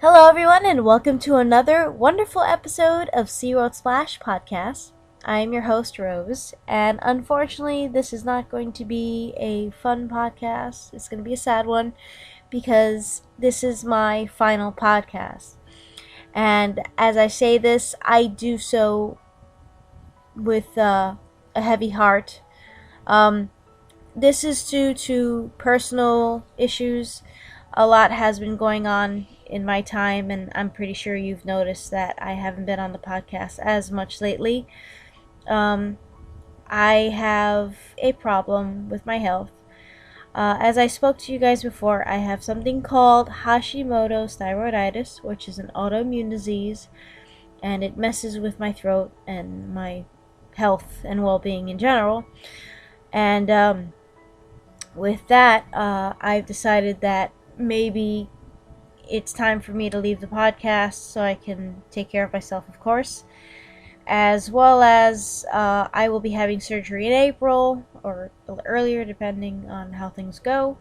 Hello, everyone, and welcome to another wonderful episode of SeaWorld Splash Podcast. I am your host, Rose, and unfortunately, this is not going to be a fun podcast. It's going to be a sad one because this is my final podcast. And as I say this, I do so with a heavy heart. This is due to personal issues. A lot has been going on in my time, and I'm pretty sure you've noticed that I haven't been on the podcast as much lately. I have a problem with my health. As I spoke to you guys before, I have something called Hashimoto's thyroiditis, which is an autoimmune disease, and it messes with my throat and my health and well-being in general. And with that, I've decided that maybe it's time for me to leave the podcast so I can take care of myself, of course. As well as I will be having surgery in April or a little earlier, depending on how things go.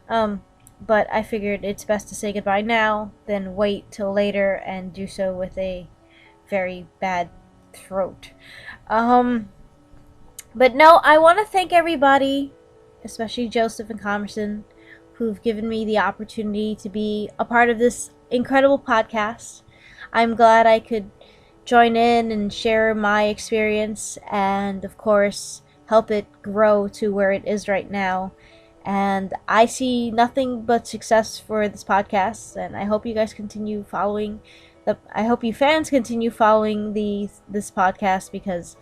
But I figured it's best to say goodbye now than wait till later and do so with a very bad throat. But no, I want to thank everybody, especially Joseph and Comerson, who've given me the opportunity to be a part of this incredible podcast. I'm glad I could join in and share my experience and, of course, help it grow to where it is right now. And I see nothing but success for this podcast, and I hope you guys continue following I hope you fans continue following this podcast, because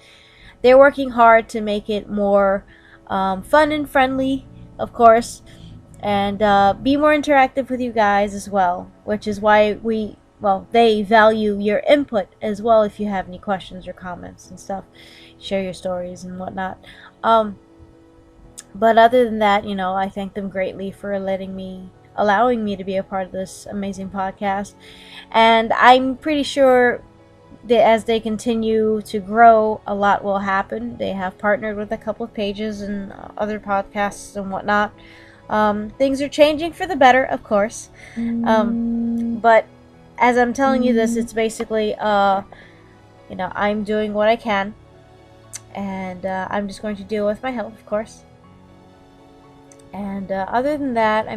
they're working hard to make it more fun and friendly, of course, and be more interactive with you guys as well, which is why they value your input as well. If you have any questions or comments and stuff, share your stories and whatnot. But other than that, I thank them greatly for allowing me to be a part of this amazing podcast. And I'm pretty sure that as they continue to grow, a lot will happen. They have partnered with a couple of pages and other podcasts and whatnot. Things are changing for the better, of course. But as I'm telling you this, it's basically, I'm doing what I can. And I'm just going to deal with my health, of course. And other than that,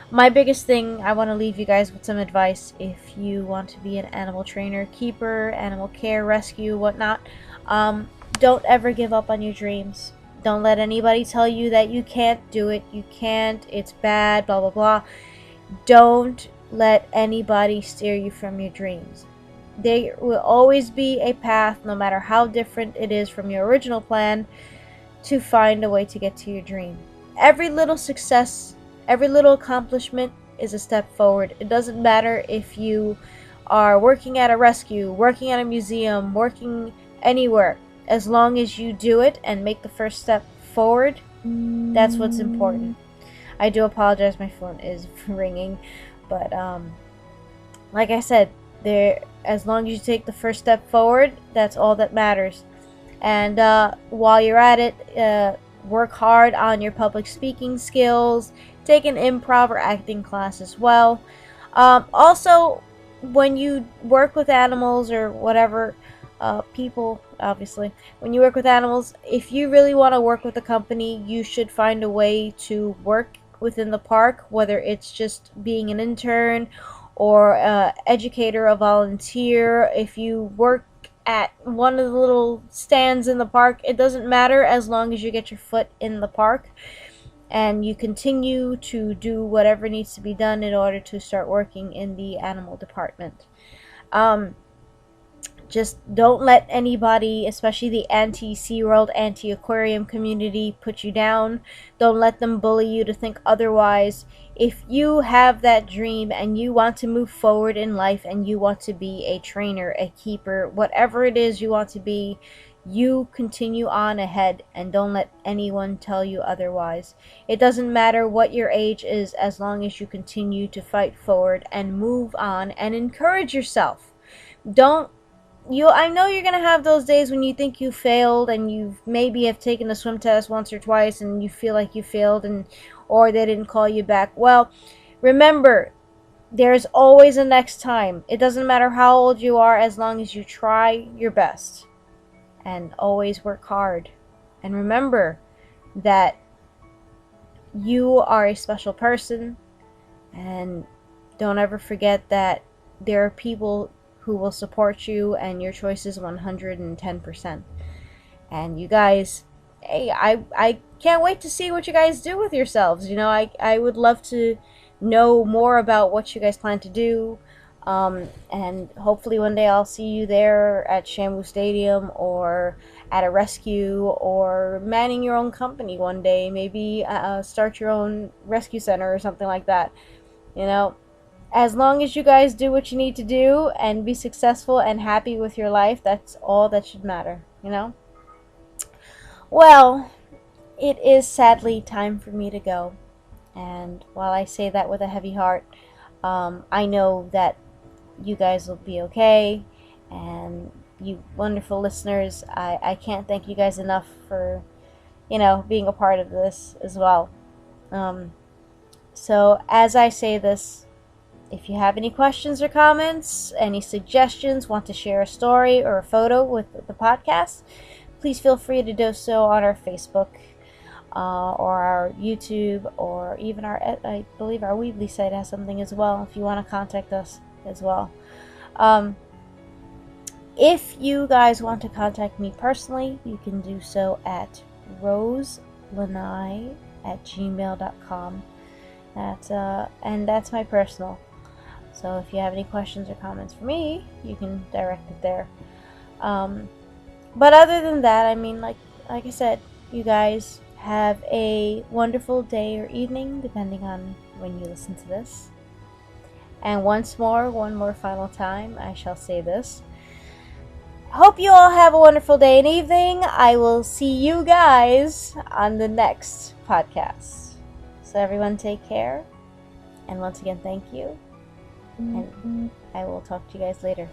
my biggest thing, I want to leave you guys with some advice. If you want to be an animal trainer, keeper, animal care, rescue, whatnot, don't ever give up on your dreams. Don't let anybody tell you that you can't do it. You can't. It's bad, blah, blah, blah. Don't let anybody steer you from your dreams. There will always be a path, no matter how different it is from your original plan, to find a way to get to your dream. Every little success, every little accomplishment is a step forward. It doesn't matter if you are working at a rescue, working at a museum, working anywhere. As long as you do it and make the first step forward, that's what's important. I do apologize, my phone is ringing, but like I said, as long as you take the first step forward, that's all that matters. And while you're at it, work hard on your public speaking skills. Take an improv or acting class as well. Also, when you work with animals or whatever, people, obviously, when you work with animals, if you really want to work with a company, you should find a way to work within the park, whether it's just being an intern or educator, a volunteer. If you work at one of the little stands in the park, it doesn't matter, as long as you get your foot in the park and you continue to do whatever needs to be done in order to start working in the animal department. Just don't let anybody, especially the anti-SeaWorld, anti-aquarium community, put you down. Don't let them bully you to think otherwise. If you have that dream and you want to move forward in life and you want to be a trainer, a keeper, whatever it is you want to be, you continue on ahead and don't let anyone tell you otherwise. It doesn't matter what your age is, as long as you continue to fight forward and move on and encourage yourself. I know you're gonna have those days when you think you failed and you maybe have taken a swim test once or twice and you feel like you failed or they didn't call you back. Well, remember, There's always a next time. It doesn't matter how old you are, as long as you try your best. And always work hard. And remember that you are a special person. And don't ever forget that there are people who will support you and your choices 110%. And you guys, hey, I can't wait to see what you guys do with yourselves. I would love to know more about what you guys plan to do. And hopefully one day I'll see you there at Shamu Stadium, or at a rescue, or manning your own company one day. Maybe start your own rescue center or something like that. As long as you guys do what you need to do and be successful and happy with your life, that's all that should matter. Well, it is sadly time for me to go. And while I say that with a heavy heart, I know that you guys will be okay. And you wonderful listeners, I can't thank you guys enough for, being a part of this as well. So as I say this, if you have any questions or comments, any suggestions, want to share a story or a photo with the podcast, please feel free to do so on our Facebook, or our YouTube, or even I believe our Weebly site has something as well, if you want to contact us as well. If you guys want to contact me personally, you can do so at roselanai@gmail.com. And that's my personal. So if you have any questions or comments for me, you can direct it there. But other than that, I mean, like I said, you guys have a wonderful day or evening, depending on when you listen to this. And one more final time, I shall say this. Hope you all have a wonderful day and evening. I will see you guys on the next podcast. So everyone take care. And once again, thank you. And I will talk to you guys later.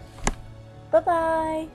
Bye-bye.